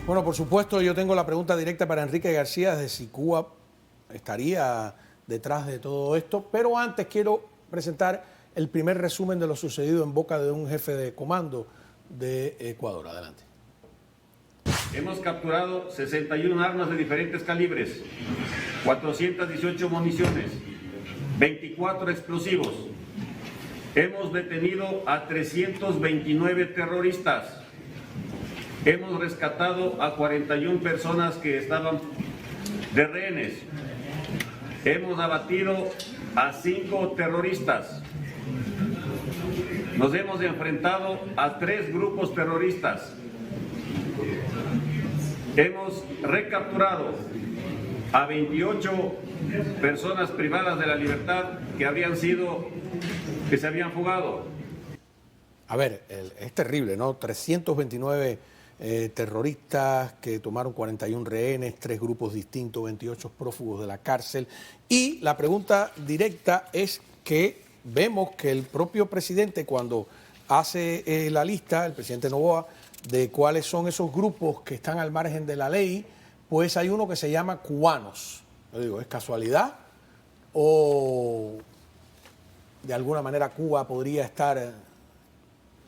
Bueno, por supuesto, yo tengo la pregunta directa para Enrique García de si Cuba estaría detrás de todo esto, pero antes quiero presentar el primer resumen de lo sucedido en boca de un jefe de comando de Ecuador. Adelante. Hemos capturado 61 armas de diferentes calibres, 418 municiones, 24 explosivos. Hemos detenido a 329 terroristas. Hemos rescatado a 41 personas que estaban de rehenes. Hemos abatido a 5 terroristas. Nos hemos enfrentado a 3 grupos terroristas. Hemos recapturado a 28 personas privadas de la libertad que se habían fugado. A ver, es terrible, ¿no? 329 terroristas que tomaron 41 rehenes, 3 grupos distintos, 28 prófugos de la cárcel. Y la pregunta directa es que vemos que el propio presidente, cuando hace la lista, el presidente Noboa, de cuáles son esos grupos que están al margen de la ley, pues hay uno que se llama cubanos. Yo digo, ¿es casualidad o de alguna manera Cuba podría estar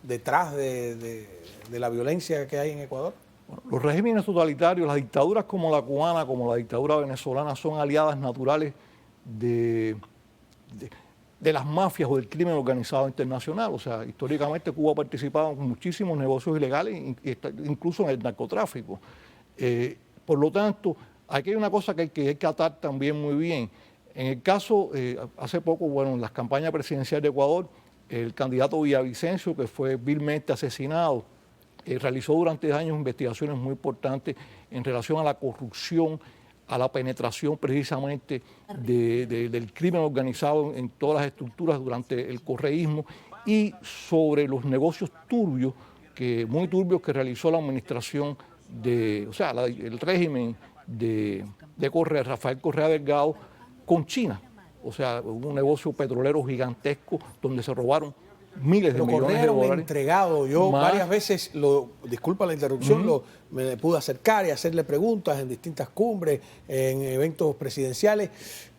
detrás de la violencia que hay en Ecuador? Bueno, los regímenes totalitarios, las dictaduras como la cubana, como la dictadura venezolana, son aliadas naturales de las mafias o del crimen organizado internacional. O sea, históricamente Cuba ha participado en muchísimos negocios ilegales, incluso en el narcotráfico. Por lo tanto, aquí hay una cosa que hay que atar también muy bien. En el caso, hace poco, bueno, en las campañas presidenciales de Ecuador, el candidato Villavicencio, que fue vilmente asesinado, realizó durante años investigaciones muy importantes en relación a la corrupción, a la penetración precisamente del crimen organizado en todas las estructuras durante el correísmo y sobre los negocios turbios, muy turbios que realizó la administración el régimen de Rafael Correa Delgado con China. O sea, un negocio petrolero gigantesco donde se robaron miles de millones de dólares. Entregado. Yo varias veces, disculpa la interrupción, me pude acercar y hacerle preguntas en distintas cumbres, en eventos presidenciales.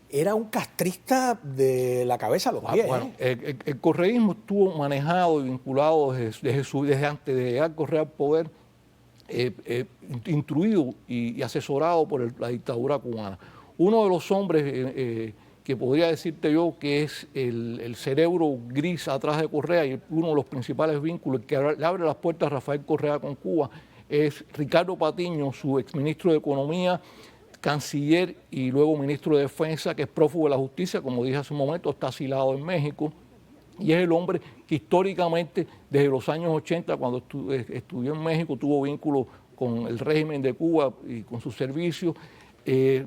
Era un castrista de la cabeza a los pies. Bueno, el correísmo estuvo manejado y vinculado desde antes de llegar Correa al poder, instruido y asesorado por la dictadura cubana. Uno de los hombres que podría decirte yo que es el cerebro gris atrás de Correa y uno de los principales vínculos que le abre las puertas a Rafael Correa con Cuba es Ricardo Patiño, su exministro de Economía, canciller y luego ministro de Defensa, que es prófugo de la justicia, como dije hace un momento, está asilado en México, y es el hombre que históricamente, desde los años 80, cuando estudió en México, tuvo vínculos con el régimen de Cuba y con sus servicios.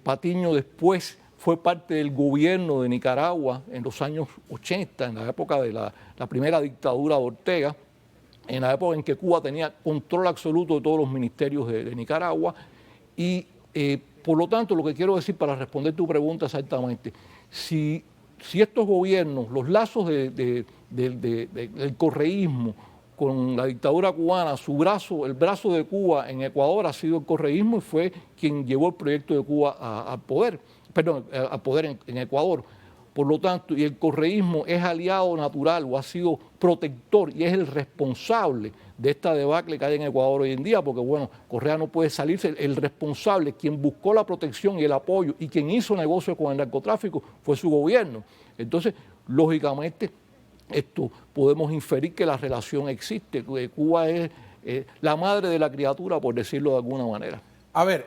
Patiño después fue parte del gobierno de Nicaragua en los años 80, en la época de la primera dictadura de Ortega, en la época en que Cuba tenía control absoluto de todos los ministerios de Nicaragua. Y por lo tanto, lo que quiero decir para responder tu pregunta exactamente, si estos gobiernos, los lazos del correísmo con la dictadura cubana, el brazo de Cuba en Ecuador ha sido el correísmo y fue quien llevó el proyecto de Cuba al poder en Ecuador. Por lo tanto, y el correísmo es aliado natural o ha sido protector y es el responsable de esta debacle que hay en Ecuador hoy en día, porque bueno, Correa no puede salirse, el responsable, quien buscó la protección y el apoyo y quien hizo negocio con el narcotráfico fue su gobierno. Entonces, lógicamente, podemos inferir que la relación existe, que Cuba es la madre de la criatura, por decirlo de alguna manera. A ver,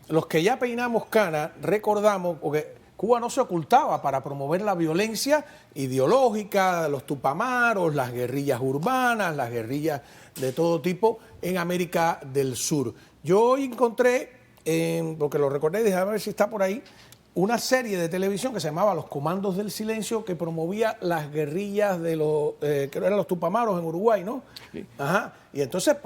los que ya peinamos cana, recordamos, porque Cuba no se ocultaba para promover la violencia ideológica, los tupamaros, las guerrillas urbanas, las guerrillas de todo tipo en América del Sur. Yo hoy encontré, porque lo recordé, déjame ver si está por ahí, una serie de televisión que se llamaba Los Comandos del Silencio, que promovía las guerrillas de que eran los tupamaros en Uruguay, ¿no? Sí. Ajá. Y entonces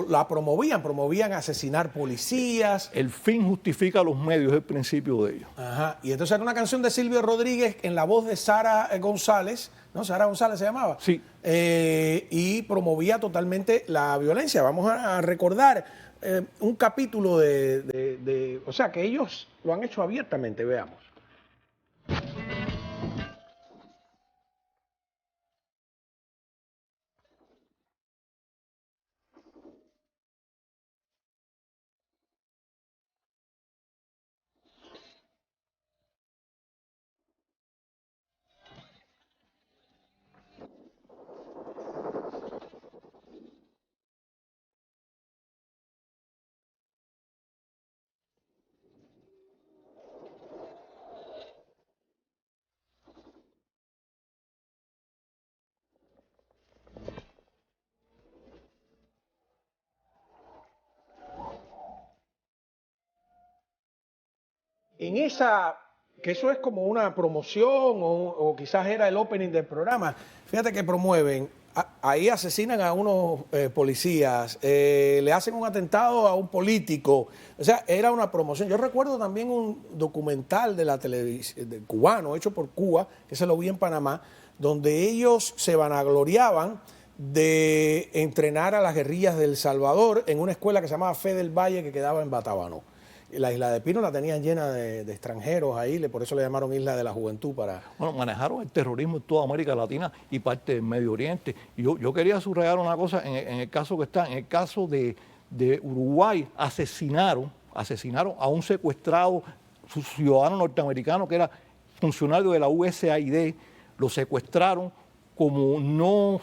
la promovían asesinar policías. El fin justifica los medios, es el principio de ello. Ajá. Y entonces era una canción de Silvio Rodríguez en la voz de Sara González, ¿no? Sara González se llamaba. Sí. Y promovía totalmente la violencia. Vamos a recordar un capítulo o sea, que ellos lo han hecho abiertamente, veamos. En esa, que eso es como una promoción o quizás era el opening del programa, fíjate que promueven, ahí asesinan a unos policías, le hacen un atentado a un político, o sea, era una promoción. Yo recuerdo también un documental de la televisión cubano, hecho por Cuba, que se lo vi en Panamá, donde ellos se vanagloriaban de entrenar a las guerrillas del Salvador en una escuela que se llamaba Fe del Valle, que quedaba en Batabano. La isla de Pino la tenían llena de extranjeros ahí, por eso le llamaron Isla de la Juventud. Bueno, manejaron el terrorismo en toda América Latina y parte del Medio Oriente. Y yo quería subrayar una cosa en el caso que está, en el caso de Uruguay, asesinaron a un secuestrado ciudadano norteamericano que era funcionario de la USAID, lo secuestraron. Como no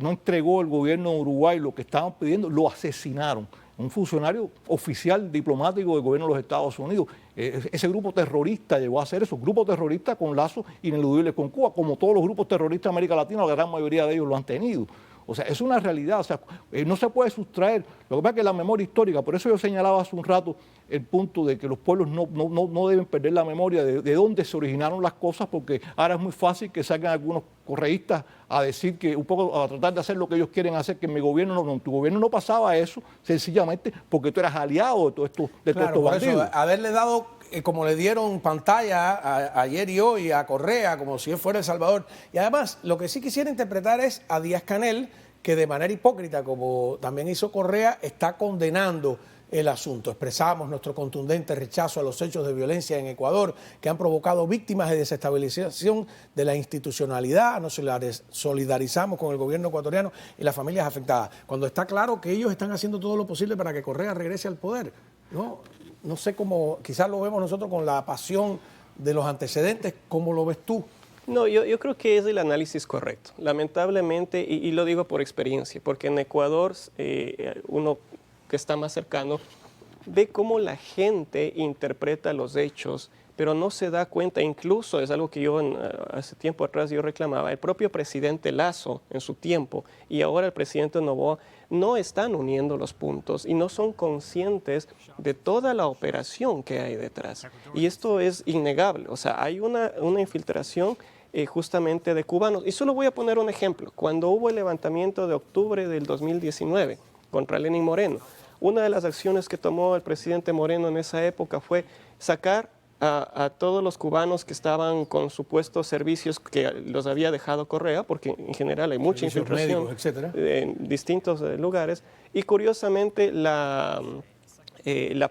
entregó el gobierno de Uruguay lo que estaban pidiendo, lo asesinaron. Un funcionario oficial diplomático del gobierno de los Estados Unidos. Ese grupo terrorista llegó a ser eso, grupo terrorista con lazos ineludibles con Cuba, como todos los grupos terroristas de América Latina, la gran mayoría de ellos lo han tenido. O sea, es una realidad, o sea, no se puede sustraer. Lo que pasa es que la memoria histórica, por eso yo señalaba hace un rato el punto de que los pueblos no deben perder la memoria de dónde se originaron las cosas, porque ahora es muy fácil que salgan algunos correístas a decir que un poco a tratar de hacer lo que ellos quieren hacer, que en mi gobierno no, tu gobierno no pasaba eso, sencillamente porque tú eras aliado de todos estos bandidos. Eso, haberle dado, como le dieron pantalla ayer y hoy a Correa, como si él fuera El Salvador. Y además, lo que sí quisiera interpretar es a Díaz-Canel, que de manera hipócrita, como también hizo Correa, está condenando el asunto. Expresamos nuestro contundente rechazo a los hechos de violencia en Ecuador que han provocado víctimas de desestabilización de la institucionalidad. Nos solidarizamos con el gobierno ecuatoriano y las familias afectadas. Cuando está claro que ellos están haciendo todo lo posible para que Correa regrese al poder, no sé cómo, quizás lo vemos nosotros con la pasión de los antecedentes, ¿cómo lo ves tú? No, yo creo que es el análisis correcto. Lamentablemente, y lo digo por experiencia, porque en Ecuador uno que está más cercano ve cómo la gente interpreta los hechos, pero no se da cuenta, incluso es algo que yo hace tiempo atrás yo reclamaba, el propio presidente Lasso en su tiempo y ahora el presidente Noboa no están uniendo los puntos y no son conscientes de toda la operación que hay detrás. Y esto es innegable, o sea, hay una infiltración justamente de cubanos. Y solo voy a poner un ejemplo. Cuando hubo el levantamiento de octubre del 2019 contra Lenín Moreno, una de las acciones que tomó el presidente Moreno en esa época fue sacar a todos los cubanos que estaban con supuestos servicios que los había dejado Correa, porque en general hay mucha infiltración en distintos lugares, y curiosamente la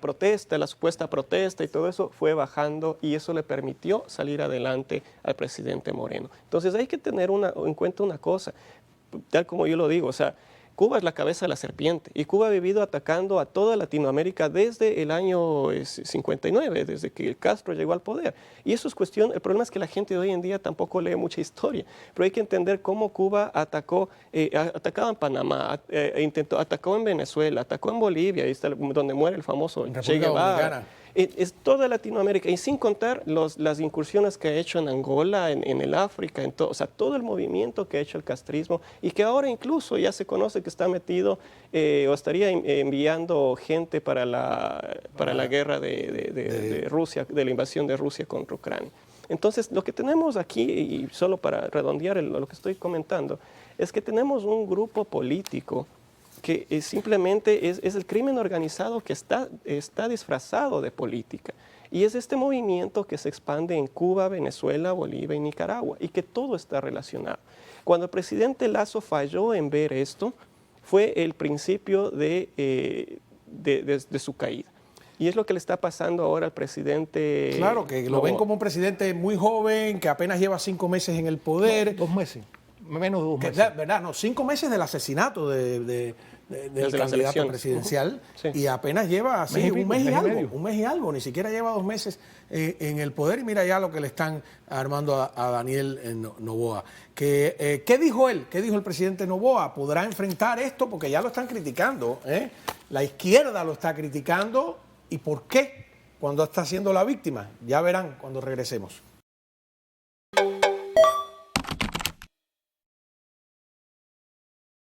protesta, la supuesta protesta y todo eso fue bajando y eso le permitió salir adelante al presidente Moreno. Entonces hay que tener en cuenta una cosa, tal como yo lo digo, o sea, Cuba es la cabeza de la serpiente y Cuba ha vivido atacando a toda Latinoamérica desde el año 59, desde que Castro llegó al poder. Y eso es cuestión, el problema es que la gente de hoy en día tampoco lee mucha historia, pero hay que entender cómo Cuba atacaba en Panamá, atacó en Venezuela, atacó en Bolivia, ahí está donde muere el famoso Che Guevara. Es toda Latinoamérica, y sin contar las incursiones que ha hecho en Angola, en el África, o sea, todo el movimiento que ha hecho el castrismo y que ahora incluso ya se conoce que está metido o estaría enviando gente para la guerra de Rusia, de la invasión de Rusia contra Ucrania. Entonces, lo que tenemos aquí, y solo para redondear lo que estoy comentando, es que tenemos un grupo político que simplemente es el crimen organizado que está disfrazado de política. Y es este movimiento que se expande en Cuba, Venezuela, Bolivia y Nicaragua, y que todo está relacionado. Cuando el presidente Lasso falló en ver esto, fue el principio de de su caída. Y es lo que le está pasando ahora al presidente. Claro, que lo Noboa. ven como un presidente muy joven, que apenas lleva 5 meses en el poder. 2 meses, menos de 2 Que, meses. ¿verdad? No, 5 meses del asesinato del Desde las candidato elecciones. presidencial Sí. y apenas lleva así Mes y un pico, mes y mes y algo, medio. un mes y algo, ni siquiera lleva 2 meses en el poder y mira ya lo que le están armando a Daniel Noboa. ¿Qué dijo él? ¿Qué dijo el presidente Noboa? ¿Podrá enfrentar esto? Porque ya lo están criticando, ¿eh? La izquierda lo está criticando. ¿Y por qué? Cuando está siendo la víctima. Ya verán cuando regresemos.